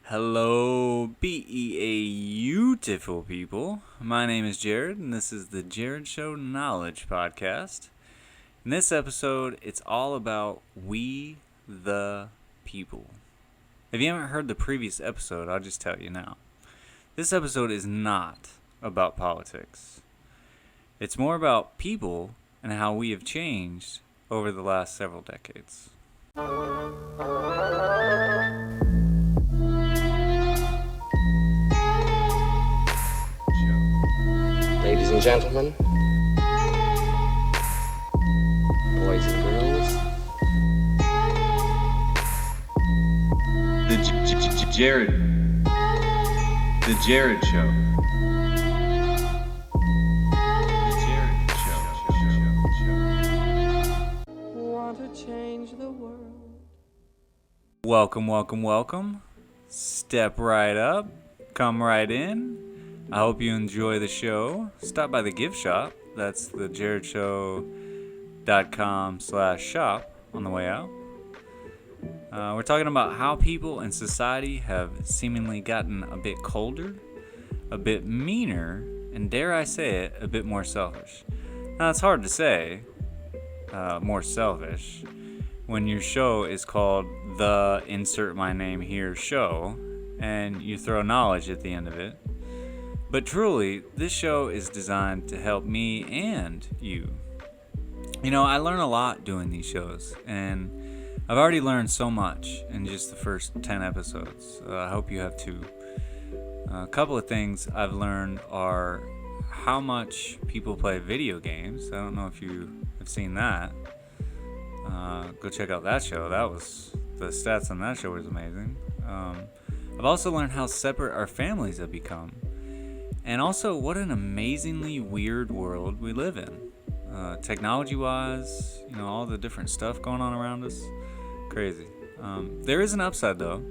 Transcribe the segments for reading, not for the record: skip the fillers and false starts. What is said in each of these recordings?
Hello, beautiful people. My name is Jared, and this is the Jared Show Knowledge Podcast. In this episode, it's all about we the people. If you haven't heard the previous episode, I'll just tell you now. This episode is not about politics. It's more about people and how we have changed over the last several decades. Ladies and gentlemen, boys and girls, The Jared Show. The Jared Show. want to change the world. Welcome. Step right up. Come right in. I hope you enjoy the show. Stop by the gift shop. That's TheJarredShow.com/shop on the way out. We're talking about how people and society have seemingly gotten a bit colder, a bit meaner, and dare I say it, a bit more selfish. Now, it's hard to say more selfish when your show is called the Insert My Name Here Show and you throw knowledge at the end of it. But truly, this show is designed to help me and you. You know, I learn a lot doing these shows, and I've already learned so much in just the first 10 episodes. I hope you have too. A couple of things I've learned are how much people play video games. I don't know if you have seen that. Go check out that show. The stats on that show was amazing. I've also learned how separate our families have become. And also, what an amazingly weird world we live in. Technology-wise, you know, all the different stuff going on around us. Crazy. There is an upside, though.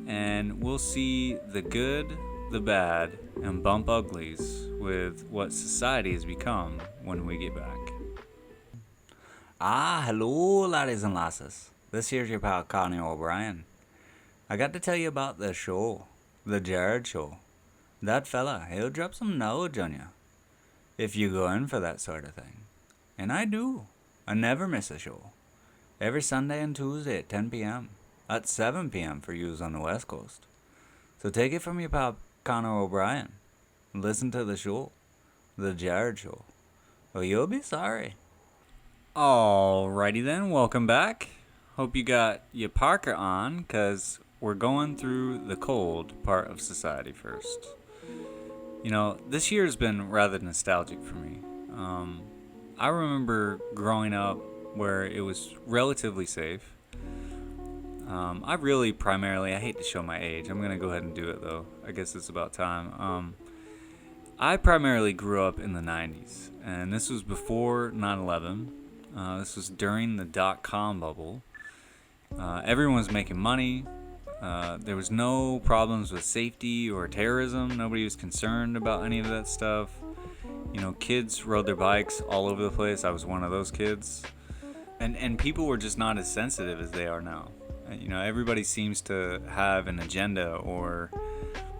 And we'll see the good, the bad, and bump uglies with what society has become when we get back. Hello, laddies and lasses. This here's your pal, Connie O'Brien. I got to tell you about the show, The Jared Show. That fella, he'll drop some knowledge on you, if you go in for that sort of thing. And I do. I never miss a show. Every Sunday and Tuesday at 10 p.m. At 7 p.m. for yous on the West Coast. So take it from your pal, Connor O'Brien. Listen to the show, The Jared Show, or you'll be sorry. Alrighty then, welcome back. Hope you got your parka on, because we're going through the cold part of society first. You know, this year has been rather nostalgic for me. I remember growing up where it was relatively safe. I hate to show my age. I'm going to go ahead and do it, though. I guess it's about time. I primarily grew up in the 90s, and this was before 9/11. This was during the dot-com bubble. Everyone was making money. There was no problems with safety or terrorism. Nobody was concerned about any of that stuff. You know, kids rode their bikes all over the place. I was one of those kids. And people were just not as sensitive as they are now. You know, everybody seems to have an agenda or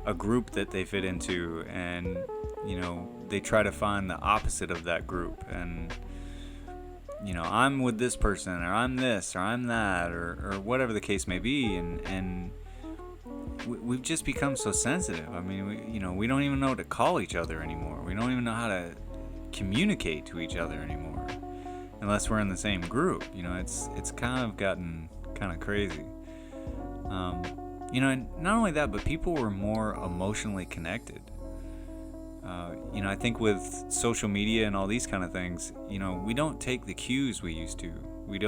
a group that they fit into, and, you know, they try to find the opposite of that group. And, you know, I'm with this person, or I'm this, or I'm that, or whatever the case may be, and we've just become so sensitive. I mean, we don't even know what to call each other anymore. We don't even know how to communicate to each other anymore, unless we're in the same group. You know, it's kind of gotten kind of crazy. You know, and not only that, but people were more emotionally connected. You know, I think with social media and all these kind of things, you know, we don't take the cues we used to. We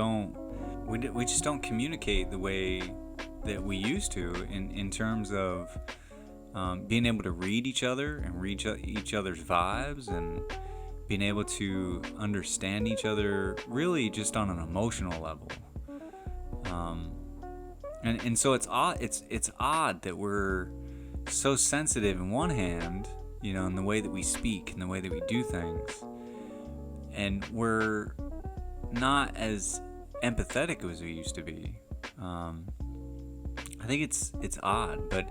just don't communicate the way that we used to in terms of being able to read each other and read each other's vibes, and being able to understand each other really just on an emotional level. And so it's odd that we're so sensitive in one hand, you know, in the way that we speak and the way that we do things, and we're not as empathetic as we used to be. I think it's odd, but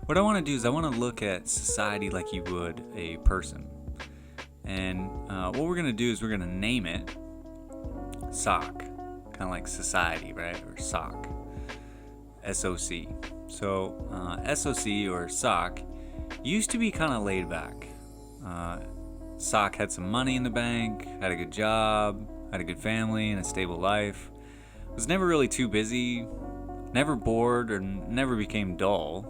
what I want to do is I want to look at society like you would a person. And what we're going to do is we're going to name it SOC, kind of like society, right? Or SOC, SOC. So SOC or SOC used to be kind of laid back. SOC had some money in the bank, had a good job, had a good family, and a stable life. Was never really too busy, never bored, or never became dull.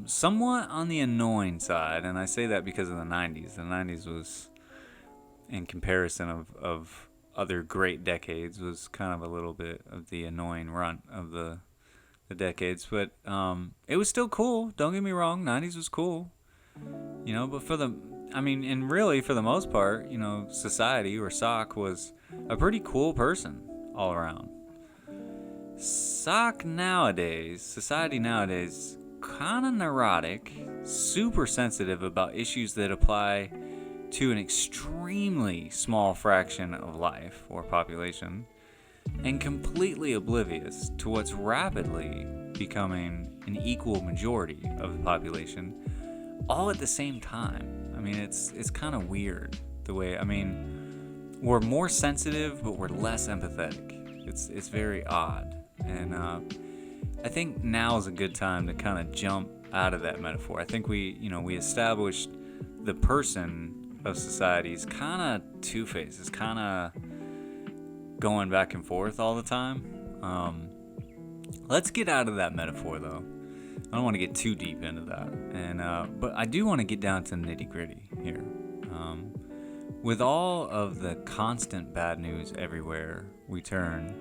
Somewhat on the annoying side, and I say that because of the 90s. The 90s was, in comparison of other great decades, was kind of a little bit of the annoying runt of the decades. But it was still cool. Don't get me wrong, 90s was cool. But and really for the most part, society or SOC was a pretty cool person all around. Society nowadays, kind of neurotic, super sensitive about issues that apply to an extremely small fraction of life or population, and completely oblivious to what's rapidly becoming an equal majority of the population, all at the same time. It's kind of weird the way, we're more sensitive, but we're less empathetic. It's very odd. And I think now is a good time to kind of jump out of that metaphor. I think we established the person of society is kind of two-faced. It's kind of going back and forth all the time. Let's get out of that metaphor, though. I don't want to get too deep into that. But I do want to get down to nitty-gritty here. With all of the constant bad news everywhere we turn,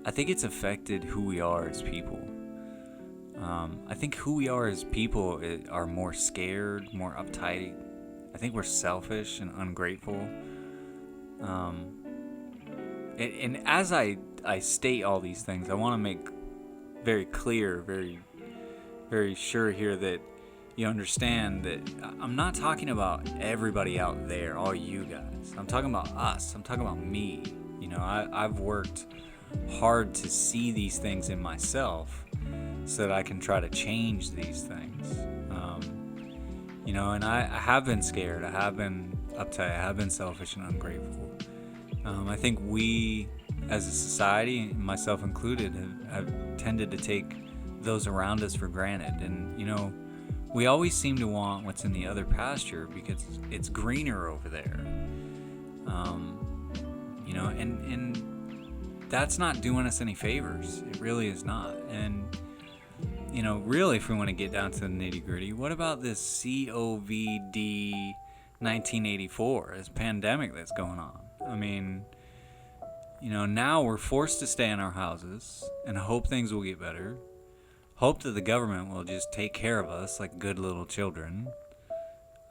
I think it's affected who we are as people. I think who we are as people are more scared, more uptight. I think we're selfish and ungrateful. And as I state all these things, I want to make very clear, very, very sure here that you understand that I'm not talking about everybody out there, all you guys. I'm talking about us. I'm talking about me. I've worked hard to see these things in myself so that I can try to change these things. And I have been scared. I have been uptight. I have been selfish and ungrateful. I think we, as a society, myself included, have tended to take those around us for granted. And, we always seem to want what's in the other pasture because it's greener over there. And that's not doing us any favors. It really is not. And, really, if we want to get down to the nitty gritty, what about this COVID 1984, this pandemic that's going on? Now we're forced to stay in our houses and hope things will get better. Hope that the government will just take care of us like good little children.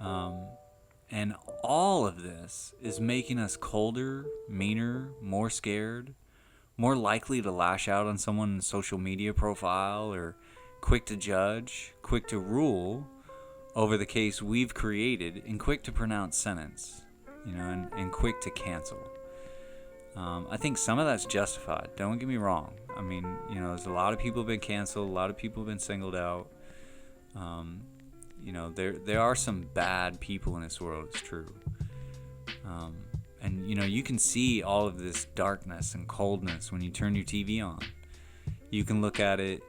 And all of this is making us colder, meaner, more scared, more likely to lash out on someone's social media profile, or quick to judge, quick to rule over the case we've created, and quick to pronounce sentence, and quick to cancel. I think some of that's justified. Don't get me wrong. There's a lot of people have been canceled. A lot of people have been singled out. There are some bad people in this world. It's true. And you can see all of this darkness and coldness when you turn your TV on. You can look at it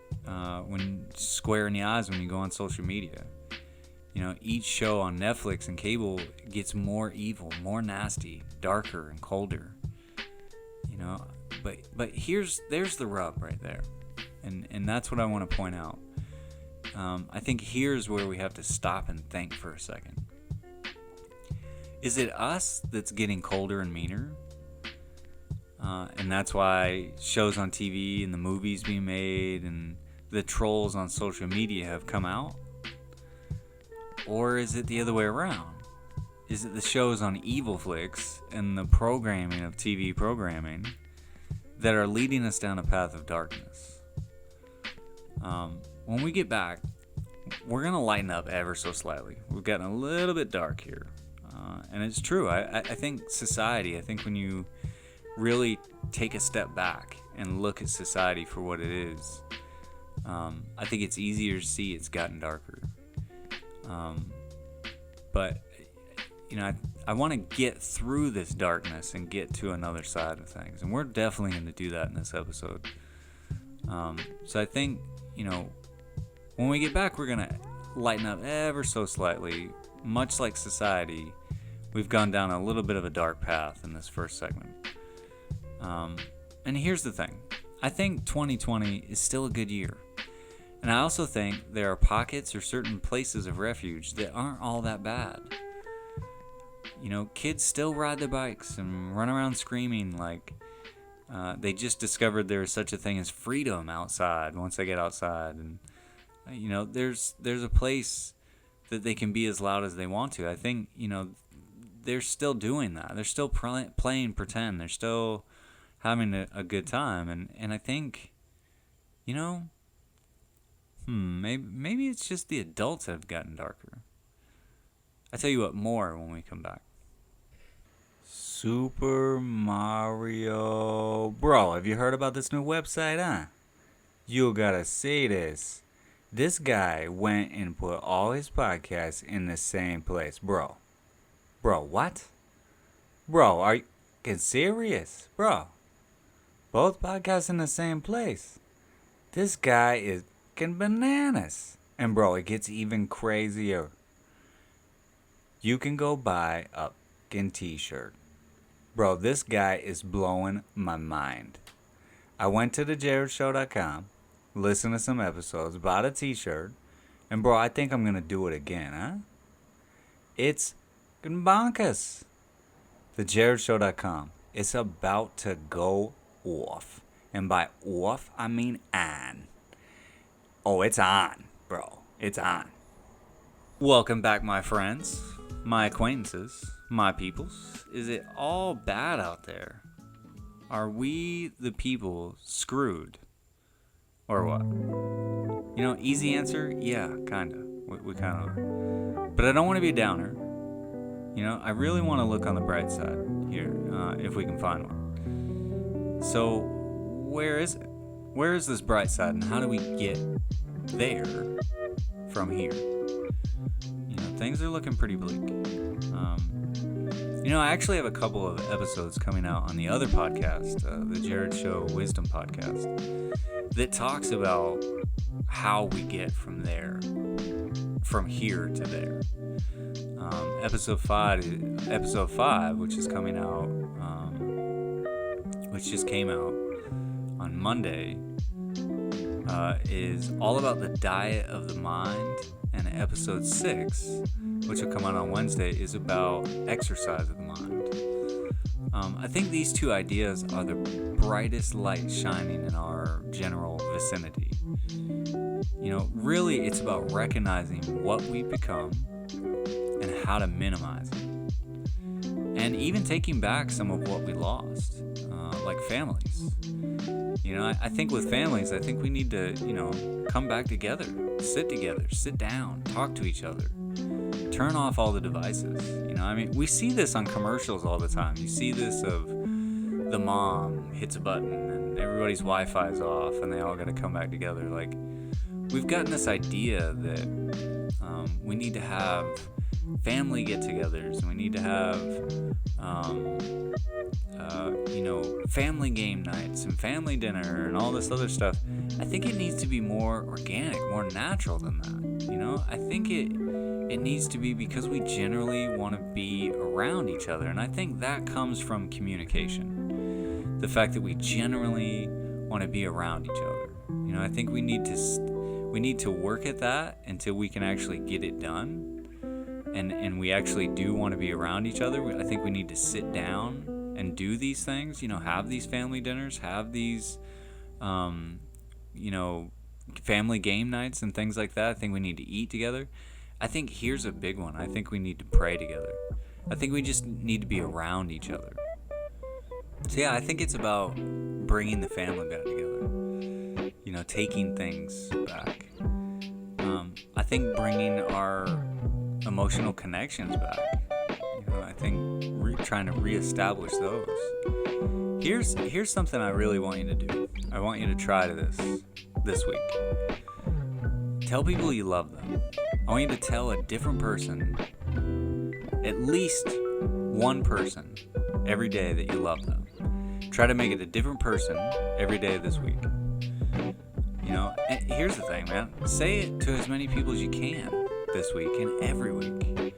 when square in the eyes when you go on social media. Each show on Netflix and cable gets more evil, more nasty, darker, and colder. But there's the rub right there, and that's what I want to point out. I think here's where we have to stop and think for a second. Is it us that's getting colder and meaner? And that's why shows on TV and the movies being made and the trolls on social media have come out? Or is it the other way around? Is it the shows on evil flicks and the programming of TV programming that are leading us down a path of darkness? When we get back, we're going to lighten up ever so slightly. We've gotten a little bit dark here. And it's true. I think society, when you really take a step back and look at society for what it is, I think it's easier to see it's gotten darker. But, I want to get through this darkness and get to another side of things. And we're definitely going to do that in this episode. So I think, when we get back, we're going to lighten up ever so slightly. Much like society, we've gone down a little bit of a dark path in this first segment. And here's the thing. I think 2020 is still a good year. And I also think there are pockets or certain places of refuge that aren't all that bad. Kids still ride their bikes and run around screaming like they just discovered there is such a thing as freedom outside once they get outside. And, there's a place that they can be as loud as they want to. I think, they're still doing that. They're still playing pretend. They're still having a good time. And I think, maybe it's just the adults that have gotten darker. I tell you what, more when we come back. Super Mario. Bro, have you heard about this new website, huh? You gotta see this. This guy went and put all his podcasts in the same place. Bro, what? Bro, are you getting serious? Bro, both podcasts in the same place. This guy is fucking bananas. And bro, it gets even crazier. You can go buy a fucking t-shirt. Bro, this guy is blowing my mind. I went to TheJarredShow.com, listened to some episodes, bought a t-shirt, and bro, I think I'm gonna do it again, huh? It's fucking bonkers. TheJarredShow.com. It's about to go off. And by off, I mean on. Oh, it's on, bro. It's on. Welcome back, my friends, my acquaintances, my peoples. Is it all bad out there? Are we, the people, screwed? Or what? Easy answer, yeah, kinda. We kinda are. But I don't want to be a downer. I really want to look on the bright side here, if we can find one. So, where is it? Where is this bright side, and how do we get there from here? Things are looking pretty bleak. I actually have a couple of episodes coming out on the other podcast, the Jared Show Wisdom Podcast, that talks about how we get from here to there. Episode 5, which is coming out, which just came out on Monday, is all about the diet of the mind, and episode 6, which will come out on Wednesday, is about exercise of the mind. I think these two ideas are the brightest light shining in our general vicinity. Really it's about recognizing what we've become and how to minimize it. And even taking back some of what we lost, like families. I think with families, I think we need to, come back together, sit down, talk to each other, turn off all the devices. We see this on commercials all the time. You see this of the mom hits a button and everybody's Wi-Fi is off and they all got to come back together. Like, we've gotten this idea that we need to have family get-togethers, and we need to have family game nights and family dinner and all this other stuff. I think it needs to be more organic, more natural than that. I think it needs to be because we generally want to be around each other, and I think that comes from communication. The fact that we generally want to be around each other. I think we need to work at that until we can actually get it done. And we actually do want to be around each other. I think we need to sit down and do these things, have these family dinners, have these, family game nights and things like that. I think we need to eat together. I think here's a big one. I think we need to pray together. I think we just need to be around each other. So yeah, I think it's about bringing the family back together. Taking things back. I think bringing our emotional connections back. I think trying to reestablish those. Here's something I really want you to do. I want you to try this. this week. Tell people you love them. I want you to tell a different person, at least one person, every day that you love them. Try to make it a different person every day this week. And here's the thing, man. Say it to as many people as you can this week and every week.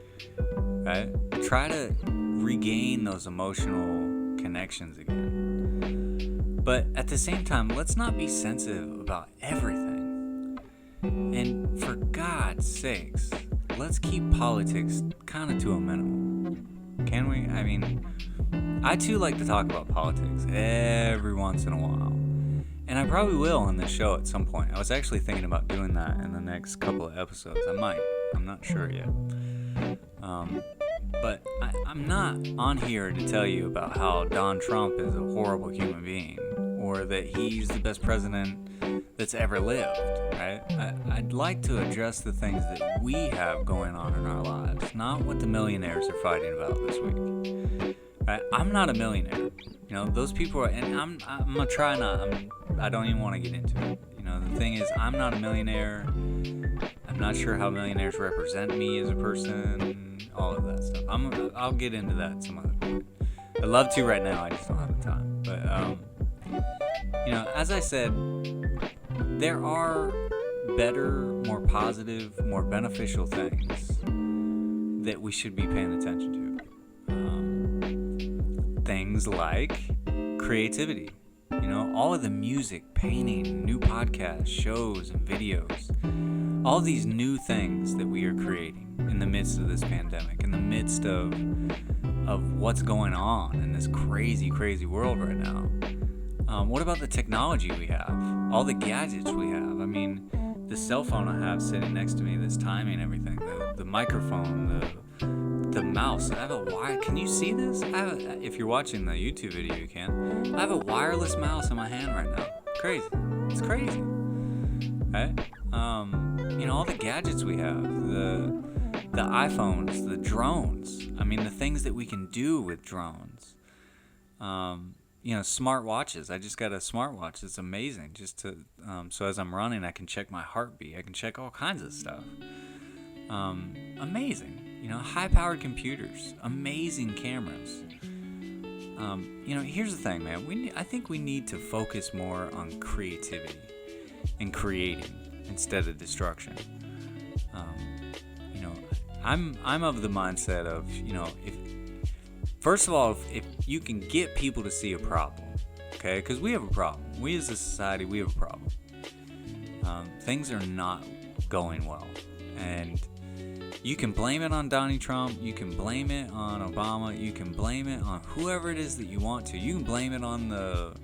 Right? Try to regain those emotional connections again. But at the same time, let's not be sensitive about everything. And for God's sakes, let's keep politics kind of to a minimum. Can we? I mean, I too like to talk about politics every once in a while. And I probably will on this show at some point. I was actually thinking about doing that in the next couple of episodes. I might. I'm not sure yet. But I'm not on here to tell you about how Donald Trump is a horrible human being or that he's the best president that's ever lived, right? I'd like to address the things that we have going on in our lives, not what the millionaires are fighting about this week. Right? I'm not a millionaire. Those people are, and I'm gonna try not. I don't even want to get into it. The thing is, I'm not a millionaire. I'm not sure how millionaires represent me as a person. All of that stuff. I'll get into that some other point. I'd love to right now. I just don't have the time. But as I said, there are better, more positive, more beneficial things that we should be paying attention to. Things like creativity. All of the music, painting, new podcasts, shows, and videos. All these new things that we are creating in the midst of this pandemic, in the midst of what's going on in this crazy, crazy world right now. What about the technology we have? All the gadgets we have. I mean, the cell phone I have sitting next to me that's timing everything. The microphone, the mouse. I have a wire. Can you see this? If you're watching the YouTube video, you can. I have a wireless mouse in my hand right now. Crazy. It's crazy. Right? All the gadgets we have, the iPhones, the drones. I mean, the things that we can do with drones. Smart watches. I just got a smartwatch. It's amazing. Just to so as I'm running, I can check my heartbeat. I can check all kinds of stuff. Amazing. High-powered computers, amazing cameras. Here's the thing, man. I think we need to focus more on creativity and creating instead of destruction. I'm of the mindset of, if you can get people to see a problem, okay? Because we have a problem. We as a society, we have a problem. Things are not going well, and you can blame it on Donald Trump. You can blame it on Obama. You can blame it on whoever it is that you want to. You can blame it on the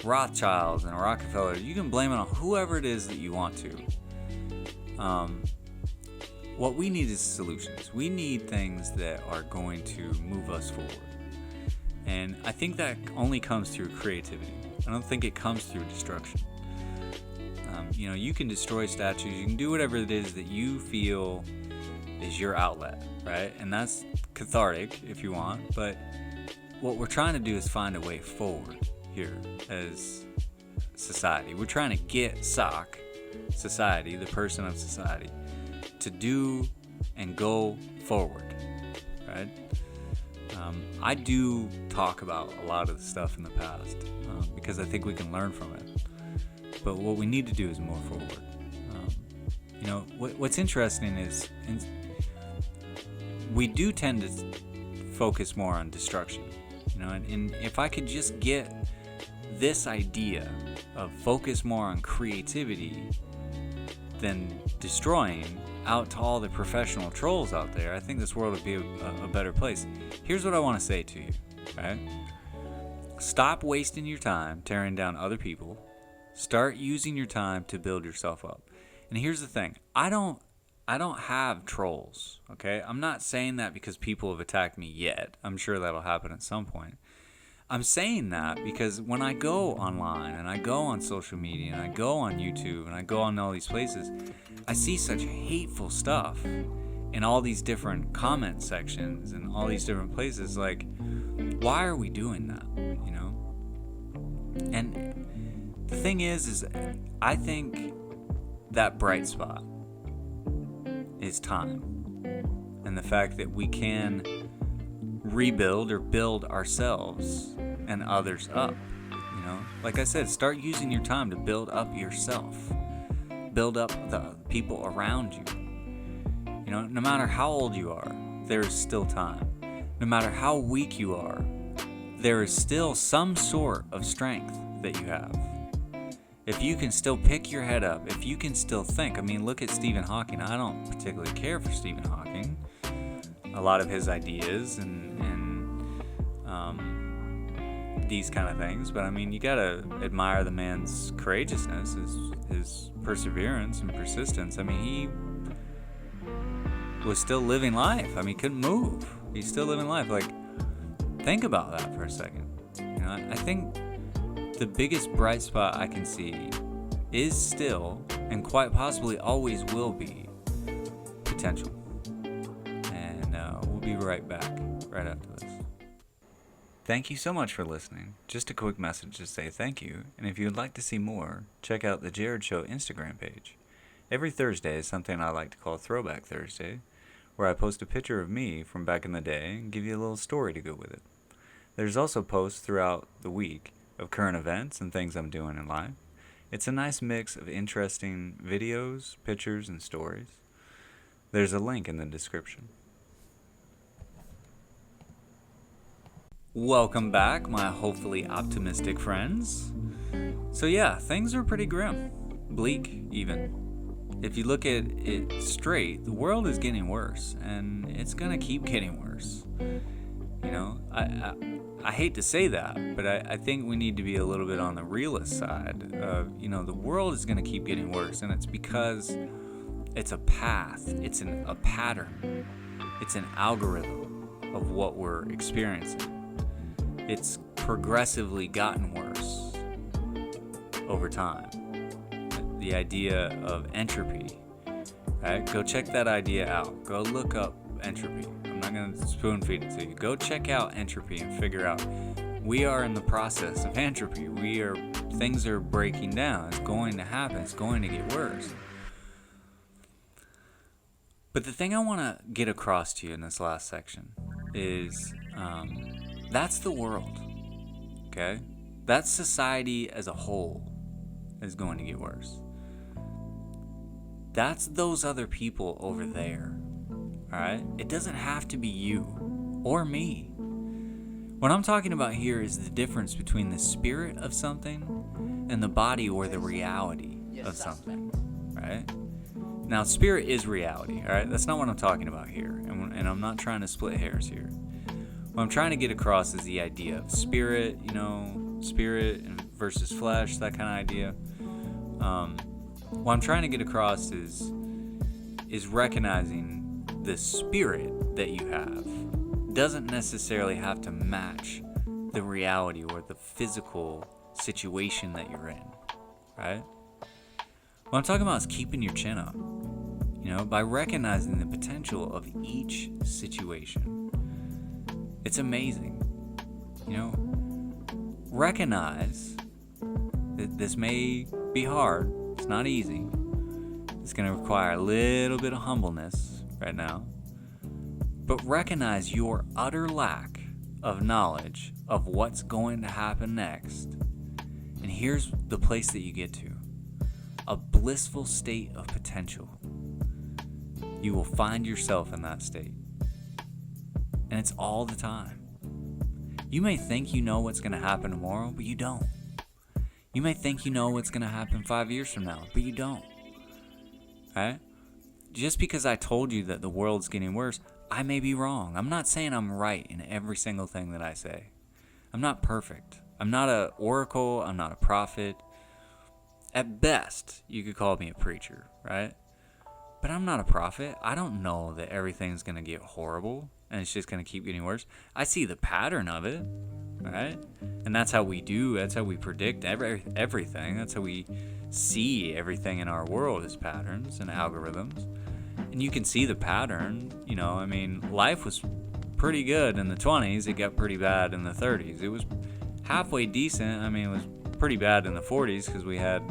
Rothschilds and Rockefeller. You can blame it on whoever it is that you want to. What we need is solutions. We need things that are going to move us forward. And I think that only comes through creativity. I don't think it comes through destruction. You can destroy statues. You can do whatever it is that you feel is your outlet, right? And that's cathartic if you want. But what we're trying to do is find a way forward here as society. We're trying to get society, the person of society, to do and go forward, right? I do talk about a lot of the stuff in the past because I think we can learn from it. But what we need to do is move forward. What's interesting is we do tend to focus more on destruction, and if I could just get this idea of focus more on creativity than destroying out to all the professional trolls out there, I think this world would be a better place. Here's what I want to say to you, right? Stop wasting your time tearing down other people. Start using your time to build yourself up. And here's the thing. I don't have trolls, okay? I'm not saying that because people have attacked me yet. I'm sure that'll happen at some point. I'm saying that because when I go online and I go on social media and I go on YouTube and I go on all these places, I see such hateful stuff in all these different comment sections and all these different places. Like, why are we doing that, And the thing is I think that bright spot is time. And the fact that we can rebuild or build ourselves and others up. Like I said, start using your time to build up yourself. Build up the people around you. No matter how old you are, there is still time. No matter how weak you are, there is still some sort of strength that you have. If you can still pick your head up, if you can still think. Look at Stephen Hawking. I don't particularly care for Stephen Hawking. A lot of his ideas and these kind of things, but you gotta admire the man's courageousness, his perseverance and persistence. He was still living life. Couldn't move. He's still living life. Think about that for a second. I think the biggest bright spot I can see is still, and quite possibly always will be, potential. And we'll be right back right after this. Thank you so much for listening. Just a quick message to say thank you, and if you would like to see more, check out the Jared Show Instagram page. Every Thursday is something I like to call Throwback Thursday, where I post a picture of me from back in the day and give you a little story to go with it. There's also posts throughout the week of current events and things I'm doing in life. It's a nice mix of interesting videos, pictures, and stories. There's a link in the description. Welcome back, my hopefully optimistic friends. So yeah, things are pretty grim. Bleak, even. If you look at it straight, the world is getting worse, and it's gonna keep getting worse. I hate to say that, but I think we need to be a little bit on the realist side of, the world is gonna keep getting worse, and it's because it's a path, it's a pattern, it's an algorithm of what we're experiencing. It's progressively gotten worse over time. The idea of entropy, right? Go check that idea out. Go look up entropy. I'm not going to spoon feed it to you. Go check out entropy and figure out we are in the process of entropy. Things are breaking down. It's going to happen. It's going to get worse. But the thing I want to get across to you in this last section is that's the world, okay? That's society as a whole is going to get worse. That's those other people over there, all right? It doesn't have to be you or me. What I'm talking about here is the difference between the spirit of something and the body or the reality of something, right? Now, spirit is reality, all right? That's not what I'm talking about here, and I'm not trying to split hairs here. What I'm trying to get across is the idea of spirit, spirit versus flesh, that kind of idea. What I'm trying to get across is recognizing the spirit that you have doesn't necessarily have to match the reality or the physical situation that you're in, right? What I'm talking about is keeping your chin up, by recognizing the potential of each situation. It's amazing, recognize that this may be hard. It's not easy. It's going to require a little bit of humbleness right now. But recognize your utter lack of knowledge of what's going to happen next. And here's the place that you get to. A blissful state of potential. You will find yourself in that state. And it's all the time. You may think you know what's going to happen tomorrow, but you don't. You may think you know what's going to happen 5 years from now, but you don't. Right? Just because I told you that the world's getting worse, I may be wrong. I'm not saying I'm right in every single thing that I say. I'm not perfect. I'm not an oracle. I'm not a prophet. At best, you could call me a preacher, right? But I'm not a prophet. I don't know that everything's going to get horrible and it's just going to keep getting worse. I see the pattern of it, right? And that's how we do. That's how we predict everything. That's how we see everything in our world as patterns and algorithms. And you can see the pattern. Life was pretty good in the 20s. It got pretty bad in the 30s. It was halfway decent. It was pretty bad in the 40s because we had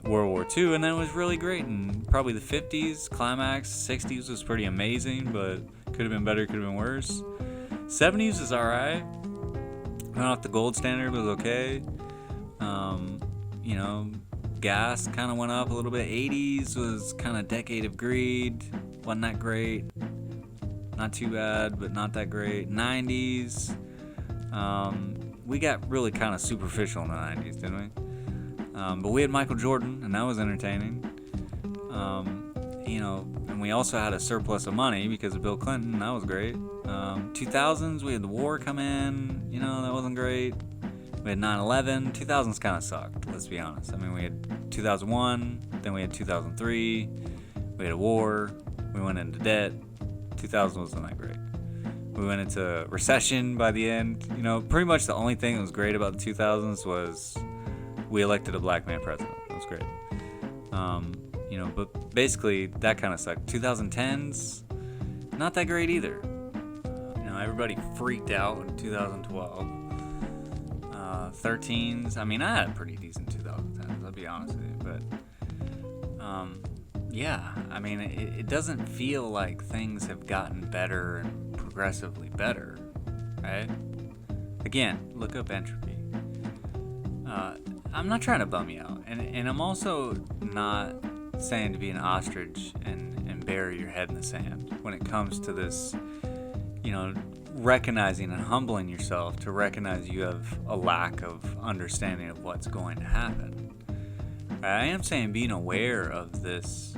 World War II, and then it was really great in probably the 50s, climax. 60s was pretty amazing, but could have been better, could have been worse. 70s is alright. Went off the gold standard, was okay. Gas kind of went up a little bit. 80s was kind of decade of greed. Wasn't that great. Not too bad, but not that great. 90s. We got really kind of superficial in the 90s, didn't we? But we had Michael Jordan, and that was entertaining. And we also had a surplus of money because of Bill Clinton. That was great. 2000s, we had the war come in. That wasn't great. We had 9/11. 2000s kind of sucked, let's be honest. I mean, we had 2001, then we had 2003. We had a war. We went into debt. 2000 wasn't that great. We went into recession by the end. Pretty much the only thing that was great about the 2000s was we elected a black man president. That was great. But basically that kind of sucked. 2010s, not that great either. Everybody freaked out in 2012. 13s, I mean, I had a pretty decent 2010s, I'll be honest with you. But, I mean, it doesn't feel like things have gotten better and progressively better, right? Again, look up entropy. I'm not trying to bum you out, and I'm also not saying to be an ostrich and bury your head in the sand when it comes to this, recognizing and humbling yourself to recognize you have a lack of understanding of what's going to happen. I am saying being aware of these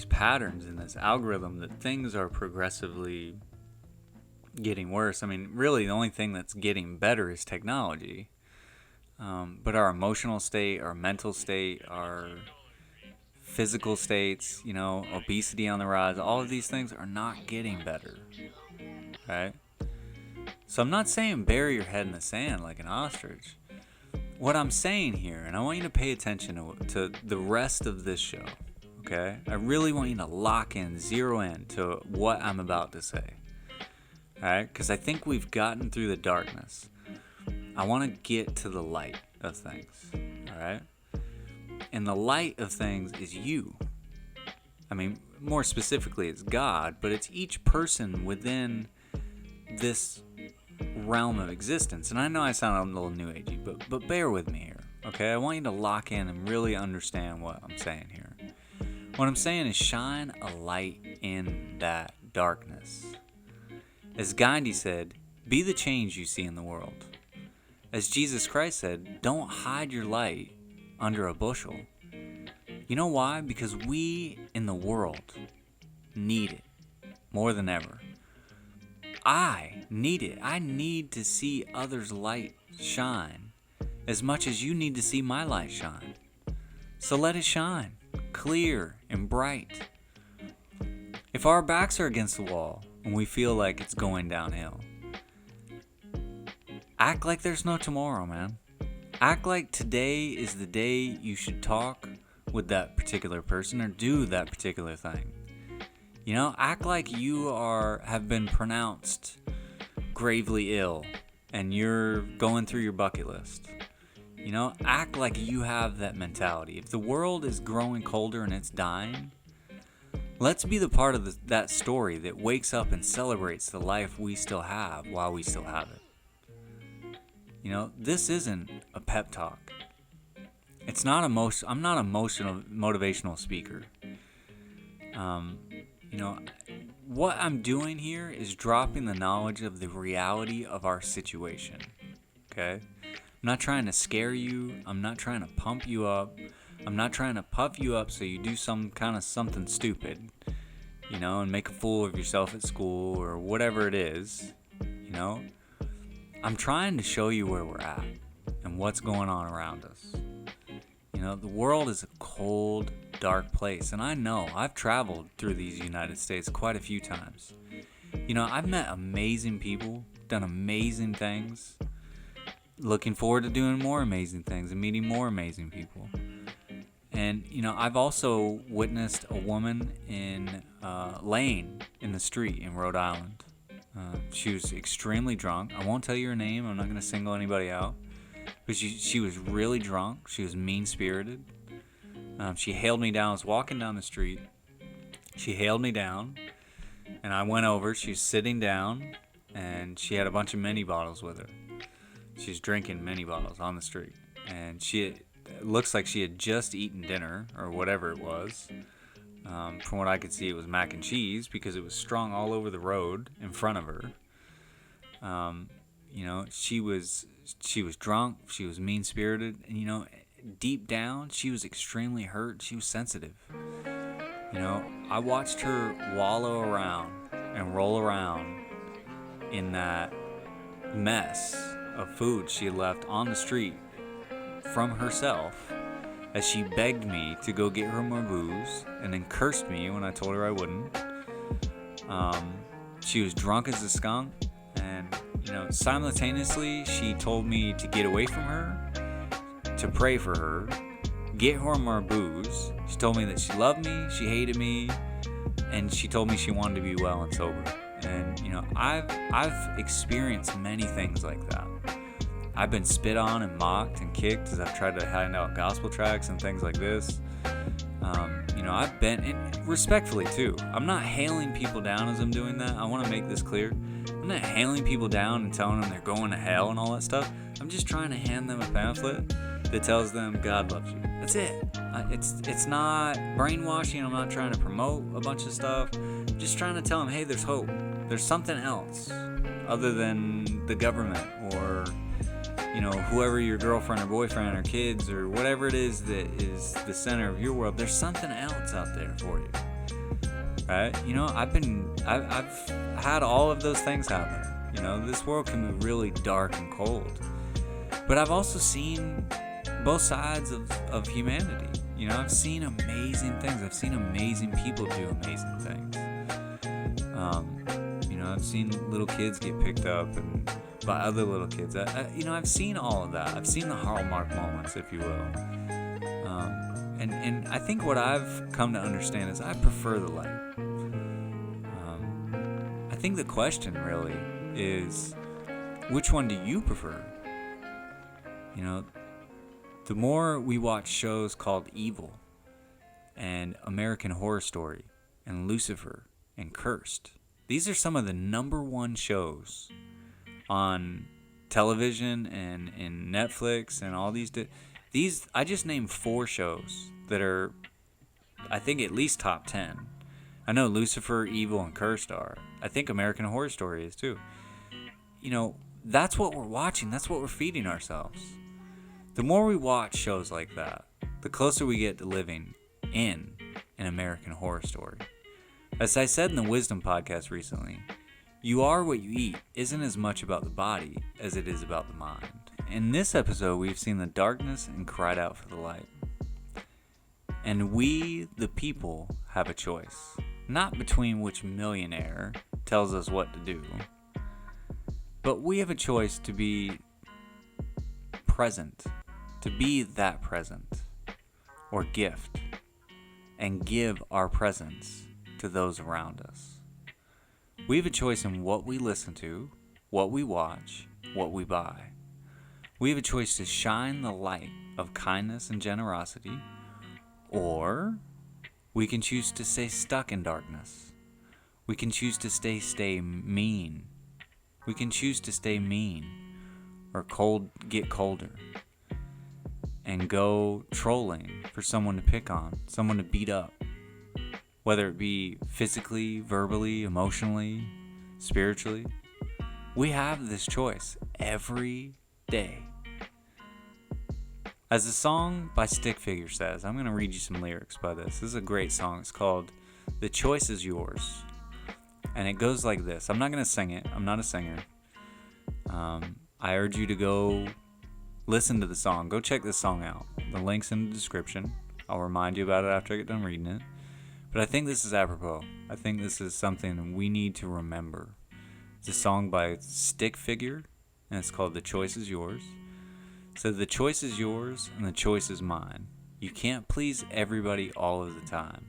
patterns in this algorithm, that things are progressively getting worse. I mean, really the only thing that's getting better is technology. But our emotional state, our mental state, our physical states, obesity on the rise, all of these things are not getting better, right? So I'm not saying bury your head in the sand like an ostrich. What I'm saying here, and I want you to pay attention to the rest of this show, okay? I really want you to lock in, zero in to what I'm about to say, all right? Because I think we've gotten through the darkness. I want to get to the light of things, all right? And the light of things is you. I mean, more specifically, it's God, but it's each person within this realm of existence. And I know I sound a little new agey, but bear with me here, okay? I want you to lock in and really understand what I'm saying here. What I'm saying is shine a light in that darkness. As Gandhi said, be the change you see in the world. As Jesus Christ said, don't hide your light under a bushel. You know why? Because we in the world need it more than ever. I need it. I need to see others' light shine as much as you need to see my light shine. So let it shine, clear and bright. If our backs are against the wall and we feel like it's going downhill, act like there's no tomorrow, man. Act like today is the day you should talk with that particular person or do that particular thing. Act like you have been pronounced gravely ill and you're going through your bucket list. Act like you have that mentality. If the world is growing colder and it's dying, let's be the part of that story that wakes up and celebrates the life we still have while we still have it. This isn't a pep talk. It's not I'm not a motivational speaker. What I'm doing here is dropping the knowledge of the reality of our situation. Okay? I'm not trying to scare you. I'm not trying to pump you up. I'm not trying to puff you up so you do some kind of something stupid, and make a fool of yourself at school or whatever it is, I'm trying to show you where we're at and what's going on around us. The world is a cold, dark place, and I know I've traveled through these United States quite a few times. I've met amazing people, done amazing things, looking forward to doing more amazing things and meeting more amazing people. And, I've also witnessed a woman laying in the street in Rhode Island. She was extremely drunk. I won't tell you her name. I'm not going to single anybody out. But she was really drunk. She was mean-spirited. She hailed me down. I was walking down the street. She hailed me down, and I went over. She was sitting down, and she had a bunch of mini bottles with her. She was drinking mini bottles on the street, and it looks like she had just eaten dinner or whatever it was. From what I could see, it was mac and cheese because it was strung all over the road in front of her. She was drunk. She was mean-spirited, and deep down, she was extremely hurt. She was sensitive. I watched her wallow around and roll around in that mess of food she had left on the street from herself as she begged me to go get her more booze and then cursed me when I told her I wouldn't. She was drunk as a skunk, and simultaneously she told me to get away from her, to pray for her, get her more booze. She told me that she loved me, she hated me, and she told me she wanted to be well and sober. And I've experienced many things like that. I've been spit on and mocked and kicked as I've tried to hand out gospel tracts and things like this. I've been, and respectfully too, I'm not hailing people down as I'm doing that. I want to make this clear. I'm not hailing people down and telling them they're going to hell and all that stuff. I'm just trying to hand them a pamphlet that tells them God loves you. That's it. It's not brainwashing. I'm not trying to promote a bunch of stuff. I'm just trying to tell them, hey, there's hope. There's something else other than the government or whoever your girlfriend or boyfriend or kids or whatever it is that is the center of your world. There's something else out there for you, right? I've had all of those things happen. This world can be really dark and cold, but I've also seen both sides of humanity. I've seen amazing things. I've seen amazing people do amazing things. I've seen little kids get picked up and by other little kids. I've seen all of that. I've seen the hallmark moments, if you will. And I think what I've come to understand is I prefer the light. I think the question really is, which one do you prefer? The more we watch shows called Evil and American Horror Story and Lucifer and Cursed, these are some of the number one shows on television and in Netflix and all these. I just named 4 shows that are, I think, at least top 10. I know Lucifer, Evil, and Cursed are. I think American Horror Story is too. That's what we're watching. That's what we're feeding ourselves. The more we watch shows like that, the closer we get to living in an American Horror Story. As I said in the Wisdom podcast recently, you are what you eat isn't as much about the body as it is about the mind. In this episode, we've seen the darkness and cried out for the light. And we, the people, have a choice. Not between which millionaire tells us what to do, but we have a choice to be present, to be that present, or gift, and give our presence to those around us. We have a choice in what we listen to, what we watch, what we buy. We have a choice to shine the light of kindness and generosity, or we can choose to stay stuck in darkness. We can choose to stay mean. We can choose to stay mean or get colder and go trolling for someone to pick on, someone to beat up, whether it be physically, verbally, emotionally, spiritually. We have this choice every day. As the song by Stick Figure says, I'm going to read you some lyrics by this. This is a great song. It's called The Choice Is Yours. And it goes like this. I'm not going to sing it. I'm not a singer. I urge you to go listen to the song. Go check this song out. The link's in the description. I'll remind you about it after I get done reading it. But I think this is apropos. I think this is something we need to remember. It's a song by Stick Figure, and it's called The Choice Is Yours. So the choice is yours, and the choice is mine. You can't please everybody all of the time.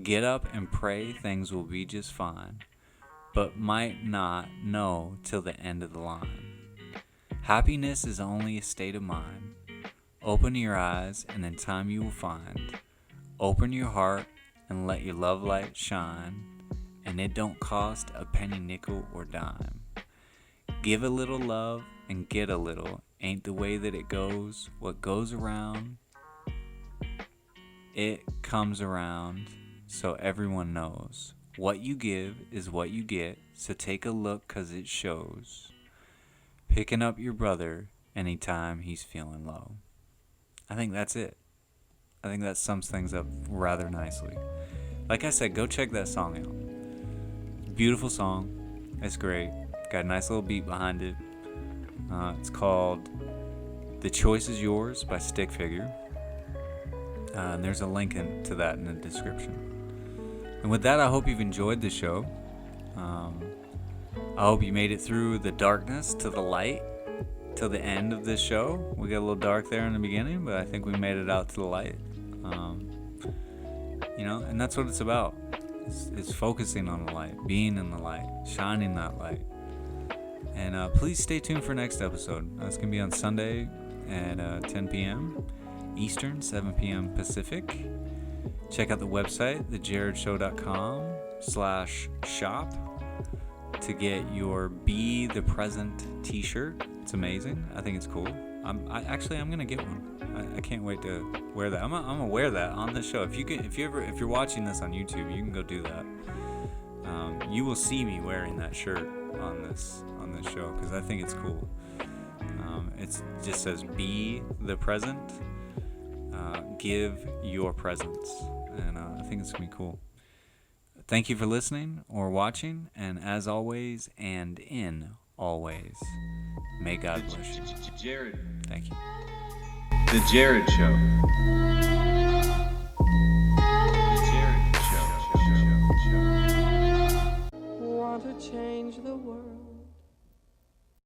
Get up and pray things will be just fine, but might not know till the end of the line. Happiness is only a state of mind. Open your eyes and in time you will find. Open your heart and let your love light shine. And it don't cost a penny, nickel, or dime. Give a little love and get a little. Ain't the way that it goes. What goes around, it comes around. So everyone knows. What you give is what you get. So take a look 'cause it shows. Picking up your brother anytime he's feeling low. I think that's it. I think that sums things up rather nicely. Like I said, go check that song out. Beautiful song. It's great. Got a nice little beat behind it. It's called The Choice Is Yours by Stick Figure. And there's a link to that in the description. And with that, I hope you've enjoyed the show. I hope you made it through the darkness to the light till the end of this show. We got a little dark there in the beginning, but I think we made it out to the light. And that's what it's about. It's focusing on the light, being in the light, shining that light. And please stay tuned for next episode. It's going to be on Sunday at 10 p.m. Eastern, 7 p.m. Pacific. Check out the website, TheJarredShow.com/shop to get your Be the Present t-shirt. It's amazing. I think it's cool. I'm going to get one. I can't wait to wear that. I'm gonna wear that on the show. If you're watching this on YouTube, you can go do that. You will see me wearing that shirt on this show because I think it's cool. It just says "Be the present, give your presence," and I think it's gonna be cool. Thank you for listening or watching, and as always, and in always, may God bless you. Jared. Thank you. The Jared Show. The Jared Show. Want to change the world.